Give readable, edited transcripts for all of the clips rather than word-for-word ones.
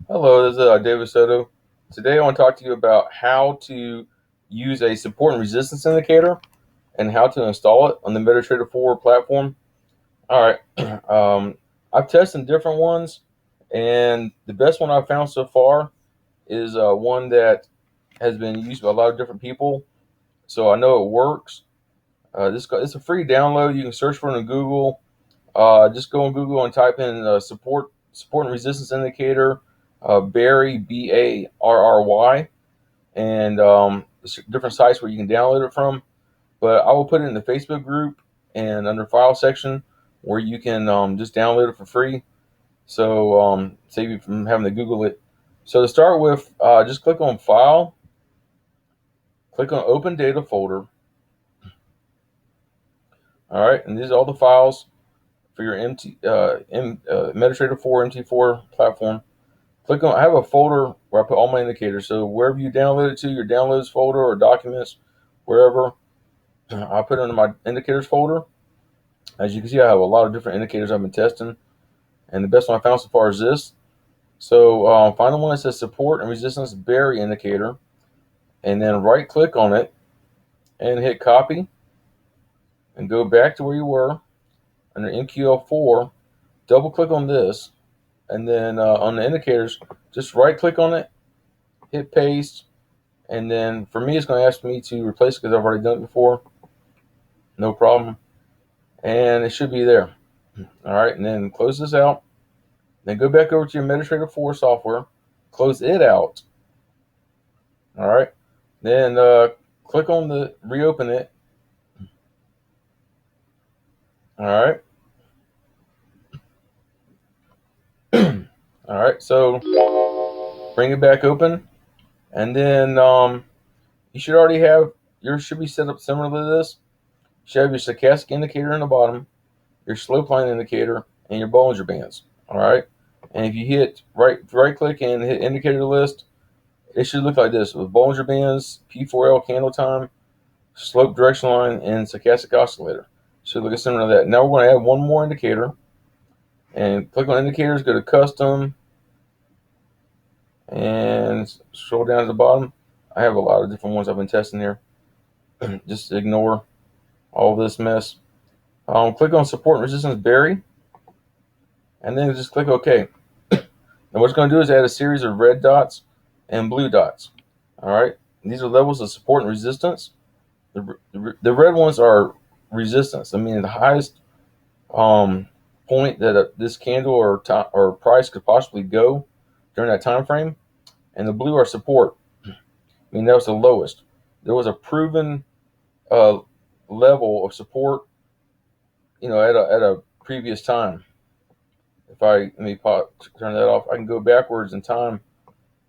Hello, this is David Soto. Today I want to talk to you about how to use a support and resistance indicator and how to install it on the MetaTrader 4 platform. All right, I've tested different ones, and the best one I've found so far is one that has been used by a lot of different people, so I know it works. It's a free download. You can search for it in Google. Just go on Google and type in support and resistance indicator, Barry Barry, and different sites where you can download it from. But I will put it in the Facebook group and under file section where you can just download it for free. So save you from having to Google it. So to start with, just click on File, click on Open Data Folder. All right, and these are all the files for your MetaTrader 4 MT4 platform. Click on, I have a folder where I put all my indicators. So wherever you download it to, your downloads folder or documents, wherever, I put it in my indicators folder. As you can see, I have a lot of different indicators I've been testing. And the best one I found so far is this. So find the one that says support and resistance Barry indicator. And then right click on it and hit copy. And go back to where you were under MQL4. Double click on this. And then on the indicators, just right click on it, hit paste. And then for me, it's going to ask me to replace it because I've already done it before. No problem. And it should be there. All right. And then close this out. Then go back over to your MetaTrader 4 software. Close it out. All right. Then click on the reopen it. All right. All right. So bring it back open. And then you should already have, yours should be set up similar to this. You should have your stochastic indicator in the bottom, your slope line indicator, and your Bollinger Bands. All right. And if you hit right click and hit indicator list, it should look like this with Bollinger Bands, P4L candle time, slope direction line, and stochastic oscillator. Should look similar to that. Now we're going to add one more indicator. And click on indicators, go to custom, and scroll down to the bottom. I have a lot of different ones I've been testing here. Just ignore all this mess. Click on support and resistance Barry, and then just click OK. Now what it's going to do is add a series of red dots and blue dots. All right, and these are levels of support and resistance. The red ones are resistance. I mean the highest point that this candle or price could possibly go during that time frame, and the blue are support. I mean that was the lowest. There was a proven uh, level of support, at a previous time. If let me turn that off, I can go backwards in time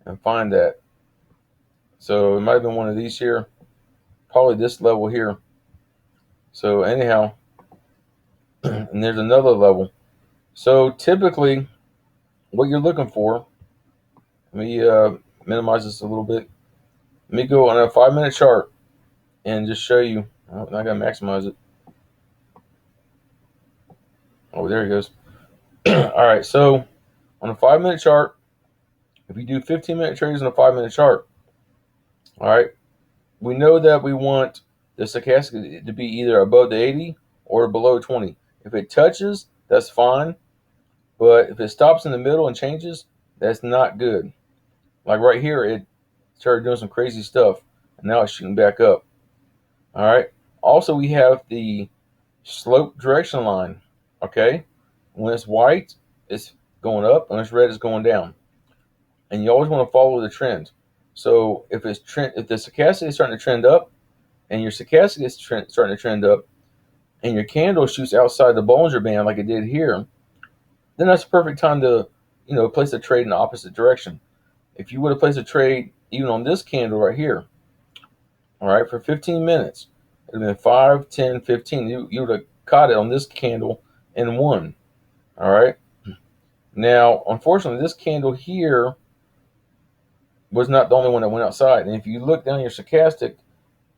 and find that. So it might have been one of these here, probably this level here. So anyhow, and there's another level. So typically, what you're looking for, let me minimize this a little bit. Let me go on a 5-minute chart and just show you. I gotta maximize it. Oh, there he goes. All right, so on a 5-minute chart, if you do 15-minute trades on a 5-minute chart, all right, we know that we want the stochastic to be either above the 80 or below 20. If it touches, that's fine. But if it stops in the middle and changes, that's not good. Like right here, it started doing some crazy stuff, and now it's shooting back up. All right. Also, we have the slope direction line. Okay. When it's white, it's going up. When it's red, it's going down. And you always want to follow the trend. So if the stochastic is starting to trend up, and your stochastic is starting to trend up, and your candle shoots outside the Bollinger Band like it did here, then that's the perfect time to, place a trade in the opposite direction. If you would have placed a trade even on this candle right here, all right, for 15 minutes, it would have been 5, 10, 15. You would have caught it on this candle and won. All right. Now, unfortunately, this candle here was not the only one that went outside. And if you look down your stochastic,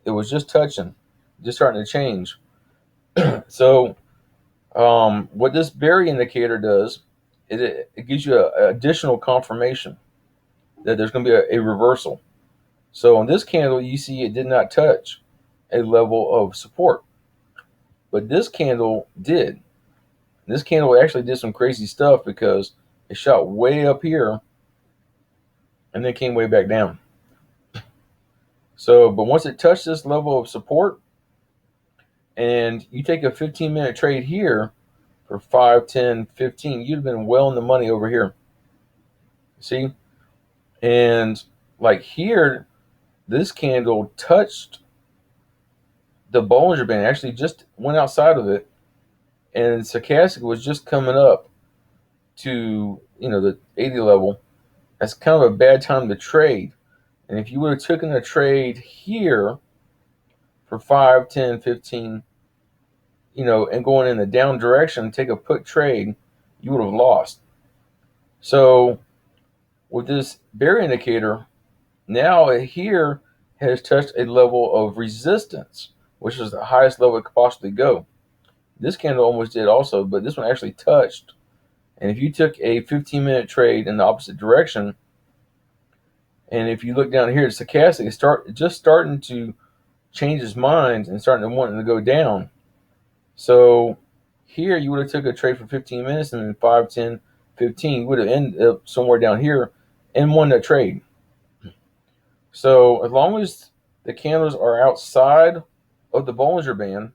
it was just touching, just starting to change. So, what this Barry indicator does, it gives you an additional confirmation. that there's going to be a reversal. So on this candle, you see it did not touch a level of support, but this candle did. This candle actually did some crazy stuff because it shot way up here and then came way back down. So, but once it touched this level of support, and you take a 15-minute trade here for 5, 10, 15, you'd have been well in the money over here. See? And like here, this candle touched the Bollinger Band, actually just went outside of it, and stochastic was just coming up to, the 80 level. That's kind of a bad time to trade. And if you would have taken a trade here for 5, 10, 15, and going in the down direction, take a put trade, you would have lost. So with this bear indicator, now it here has touched a level of resistance, which is the highest level it could possibly go. This candle almost did also, but this one actually touched. And if you took a 15-minute trade in the opposite direction, and if you look down here, it's stochastic, it's just starting to change his mind and starting to want to go down. So here you would have took a trade for 15 minutes, and then 5, 10, 15, you would have ended up somewhere down here and won that trade. So as long as the candles are outside of the Bollinger Band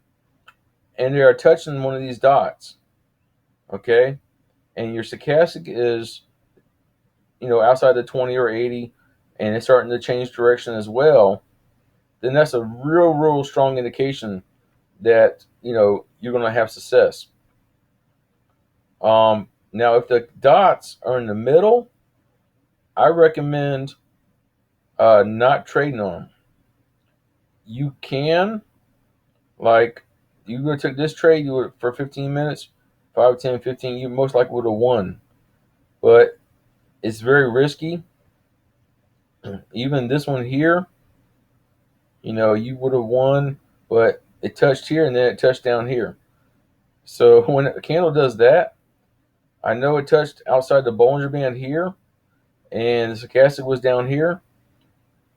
and they are touching one of these dots, okay, and your stochastic is, outside the 20 or 80, and it's starting to change direction as well, then that's a real strong indication that, you're going to have success. Now, if the dots are in the middle, I recommend not trading on them. You can, like, you would have took this trade, you would for 15 minutes, 5, 10, 15, you most likely would have won. But it's very risky. Even this one here, you would have won, but it touched here and then it touched down here. So when a candle does that, I know it touched outside the Bollinger Band here, and the stochastic was down here.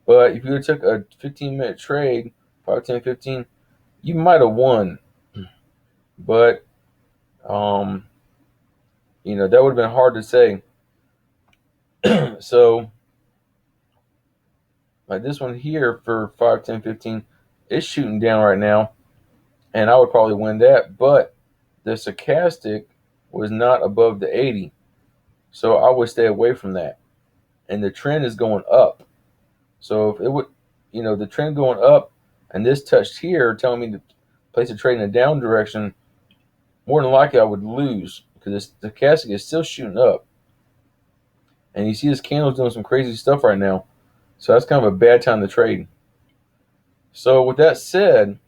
But if you would have took a 15-minute trade, 5, 10, 15, you might have won. But, that would have been hard to say. So, like this one here for 5, 10, 15, it's shooting down right now, and I would probably win that. But the stochastic was not above the 80, so I would stay away from that. And the trend is going up. So if it would, the trend going up, and this touched here, telling me to place a trade in a down direction, more than likely I would lose because the stochastic is still shooting up. And you see this candle's doing some crazy stuff right now. So that's kind of a bad time to trade. So with that said,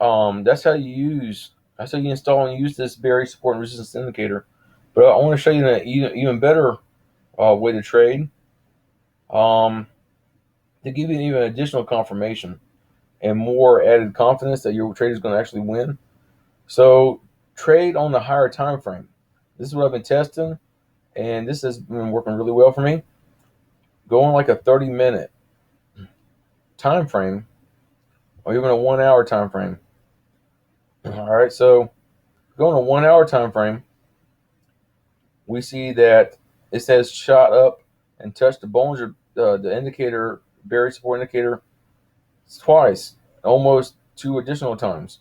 that's how you install and use this bearish support and resistance indicator. But I want to show you an even better way to trade, to give you even additional confirmation and more added confidence that your trade is going to actually win. So trade on the higher time frame. This is what I've been testing, and this has been working really well for me. Go on like a 30-minute time frame, or even a 1-hour time frame. All right, so go on a 1-hour time frame. We see that it says shot up and touched the Bollinger, the indicator, bearish support indicator, twice, almost 2 additional times.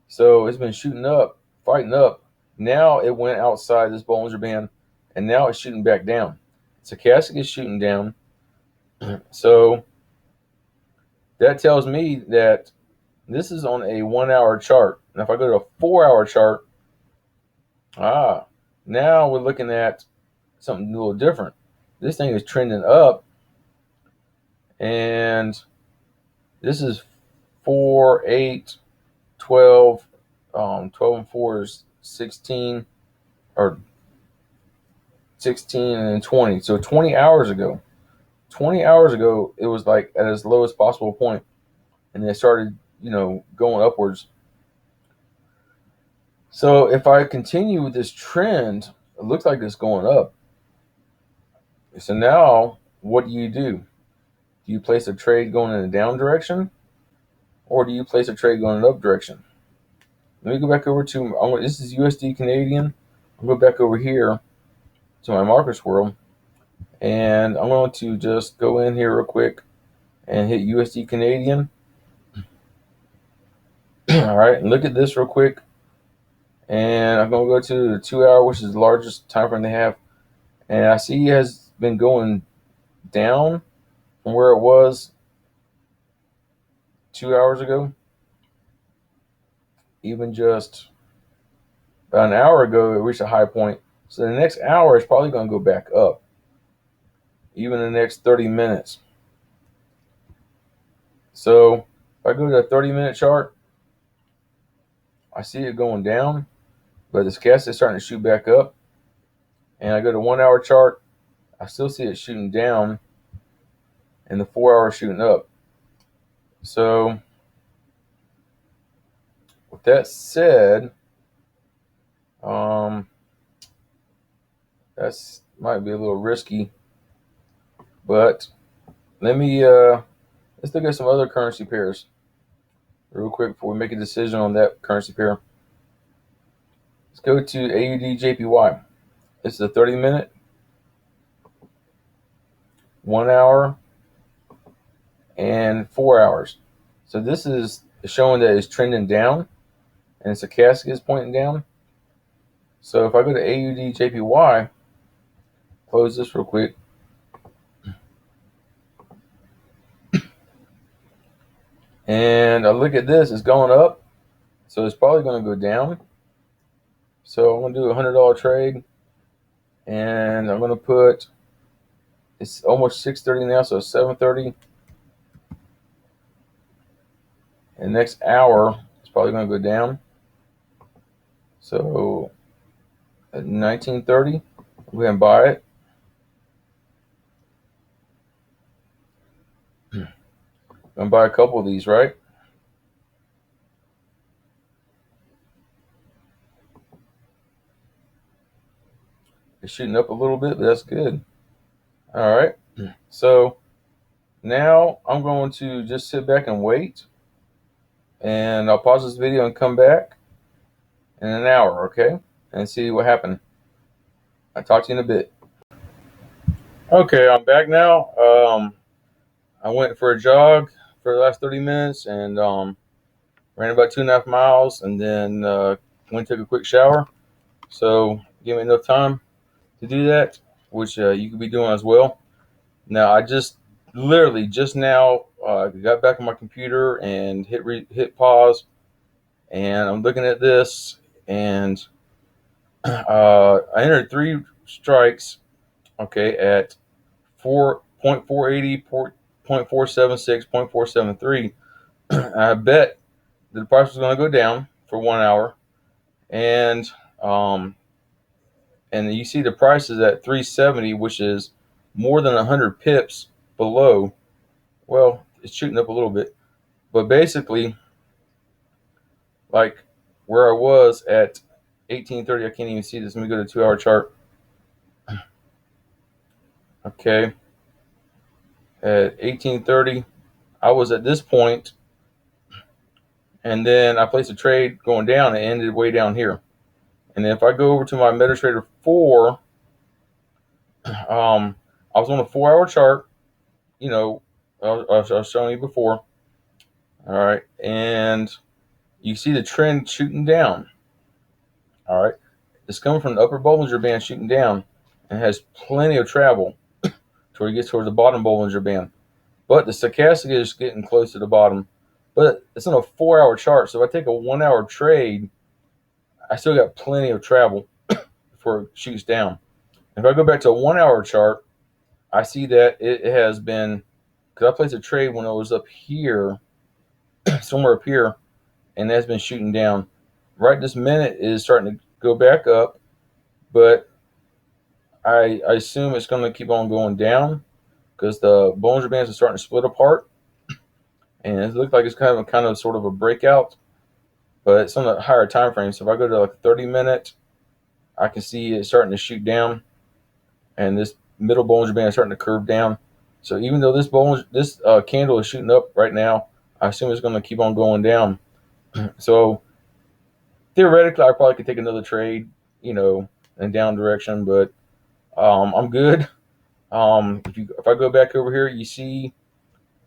So it's been shooting up, fighting up. Now it went outside this Bollinger Band, and now it's shooting back down. Stochastic is shooting down. So that tells me that this is on a 1-hour chart. And if I go to a 4-hour chart, now we're looking at something a little different. This thing is trending up, and this is 4, 8, 12, 12 and 4 is 16, or 16 and 20. So 20 hours ago, it was like at its lowest possible point, and then it started, going upwards. So if I continue with this trend, it looks like it's going up. So now what do? Do you place a trade going in the down direction, or do you place a trade going in the up direction? Let me go back over to, this is USD Canadian. I'll go back over here to my markets world, and I'm going to just go in here real quick and hit USD Canadian. All right, and look at this real quick. And I'm going to go to the 2 hour, which is the largest time frame they have. And I see it has been going down from where it was 2 hours ago. Even just about an hour ago, it reached a high point. So the next hour is probably going to go back up. Even the next 30 minutes. So if I go to a 30-minute chart, I see it going down, but the stochastic is starting to shoot back up. And I go to 1 hour chart, I still see it shooting down, and the 4 hour shooting up. So with that said, that's might be a little risky, but let's look at some other currency pairs real quick before we make a decision on that currency pair. Let's go to AUD JPY. This is a 30-minute, 1 hour, and 4 hours. So this is showing that it's trending down, and the stochastic is pointing down. So if I go to AUD JPY, close this real quick. And I look at this, it's going up. So it's probably going to go down. So I'm going to do a $100 trade. And I'm going to put, it's almost 6:30 now, so 7:30. And the next hour, it's probably going to go down. So at 19:30, go ahead and buy it. I'm going to buy a couple of these, right? It's shooting up a little bit, but that's good. All right. So now I'm going to just sit back and wait. And I'll pause this video and come back in an hour, okay? And see what happened. I'll talk to you in a bit. Okay, I'm back now. I went for a jog for the last 30 minutes and ran about 2.5 miles, and then went and took a quick shower. So give me enough time to do that, which you could be doing as well. Now I just literally just now got back on my computer and hit pause, and I'm looking at this, and I entered 3 strikes, okay, at 4.480, 0.476, 0.473. I bet that the price was going to go down for 1 hour, and you see the price is at 370, which is more than 100 pips below. Well, it's shooting up a little bit, but basically, like where I was at 1830, I can't even see this. Let me go to the 2 hour chart. Okay, at 1830, I was at this point, and then I placed a trade going down. It ended way down here. And if I go over to my MetaTrader 4, I was on a 4 hour chart. You know, I was showing you before. All right, and you see the trend shooting down. All right, it's coming from the upper Bollinger Band shooting down, and has plenty of travel to where it gets towards the bottom Bollinger Band. But the stochastic is getting close to the bottom. But it's on a 4 hour chart, so if I take a 1 hour trade, I still got plenty of travel before it shoots down. If I go back to a 1 hour chart, I see that it has been, because I placed a trade when it was up here, somewhere up here, and that's been shooting down. Right this minute it is starting to go back up, but I assume it's going to keep on going down because the Bollinger Bands are starting to split apart, and it looks like it's kind of sort of a breakout, but it's on a higher time frame. So if I go to like 30-minute, I can see it starting to shoot down, and this middle Bollinger Band is starting to curve down. So even though this candle is shooting up right now, I assume it's going to keep on going down. So theoretically, I probably could take another trade, in down direction, but I'm good. If I go back over here, you see,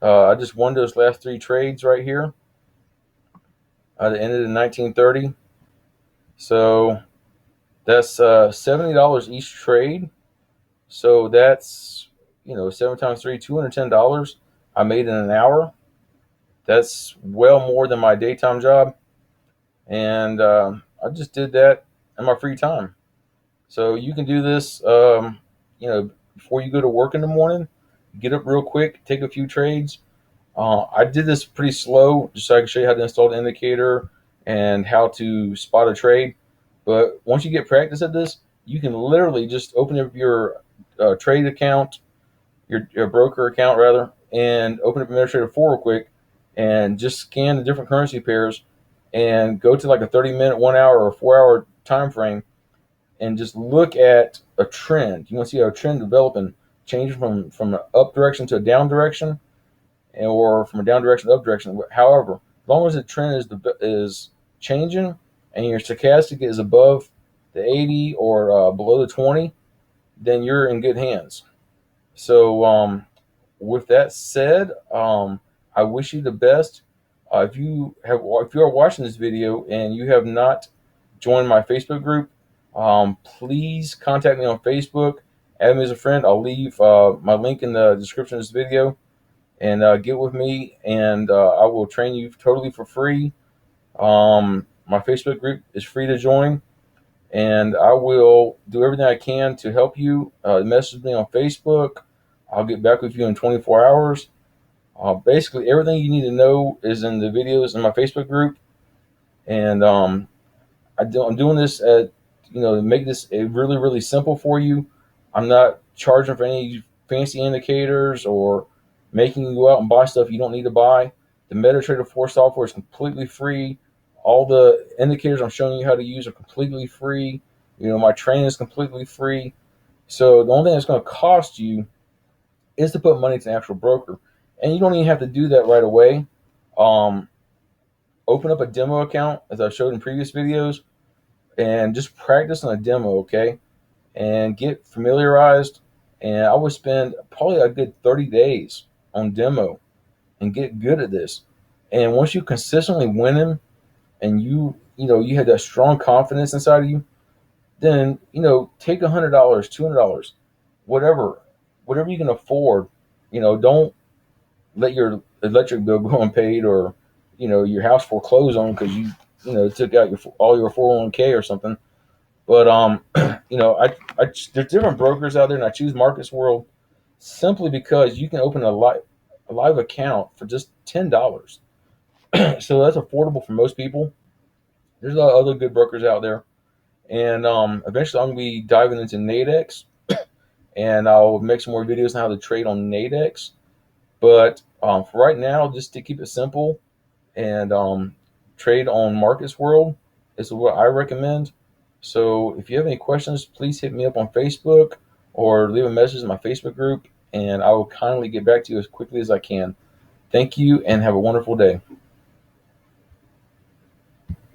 I just won those last three trades right here. That ended in 1930. So that's $70 each trade. So that's, 7 times 3, $210 I made in an hour. That's well more than my daytime job. And I just did that in my free time. So you can do this, before you go to work in the morning. Get up real quick, take a few trades. I did this pretty slow, just so I can show you how to install the indicator and how to spot a trade. But once you get practice at this, you can literally just open up your trade account, your broker account rather, and open up Administrator 4 real quick, and just scan the different currency pairs, and go to like a 30-minute, 1 hour, or 4 hour time frame, and just look at a trend. You want to see a trend developing, changing from an up direction to a down direction, or from a down direction to up direction. However, as long as the trend is changing and your stochastic is above the 80 or below the 20, then you're in good hands. So, with that said, I wish you the best. If you are watching this video and you have not joined my Facebook group, please contact me on Facebook. Add me as a friend. I'll leave my link in the description of this video, and get with me, and I will train you totally for free. My Facebook group is free to join, and I will do everything I can to help you. Message me on Facebook. I'll get back with you in 24 hours. Basically, everything you need to know is in the videos in my Facebook group, and I'm doing this to make this really, really simple for you. I'm not charging for any fancy indicators or making you go out and buy stuff you don't need to buy. The MetaTrader 4 software is completely free. All the indicators I'm showing you how to use are completely free. My training is completely free. So the only thing that's going to cost you is to put money to an actual broker. And you don't even have to do that right away. Open up a demo account, as I've showed in previous videos, and just practice on a demo, okay? And get familiarized. And I would spend probably a good 30 days on demo and get good at this. And once you consistently win them, and you had that strong confidence inside of you, then take $100, $200, whatever you can afford. Don't let your electric bill go unpaid, or your house foreclose on because took out all your 401k or something. But there's different brokers out there, and I choose Markets World simply because you can open a live account for just $10. So that's affordable for most people. There's a lot of other good brokers out there, and eventually I'm gonna be diving into Nadex, and I'll make some more videos on how to trade on Nadex. But for right now, just to keep it simple, and trade on Markets World is what I recommend. So if you have any questions, please hit me up on Facebook or leave a message in my Facebook group, and I will kindly get back to you as quickly as I can. Thank you, and have a wonderful day.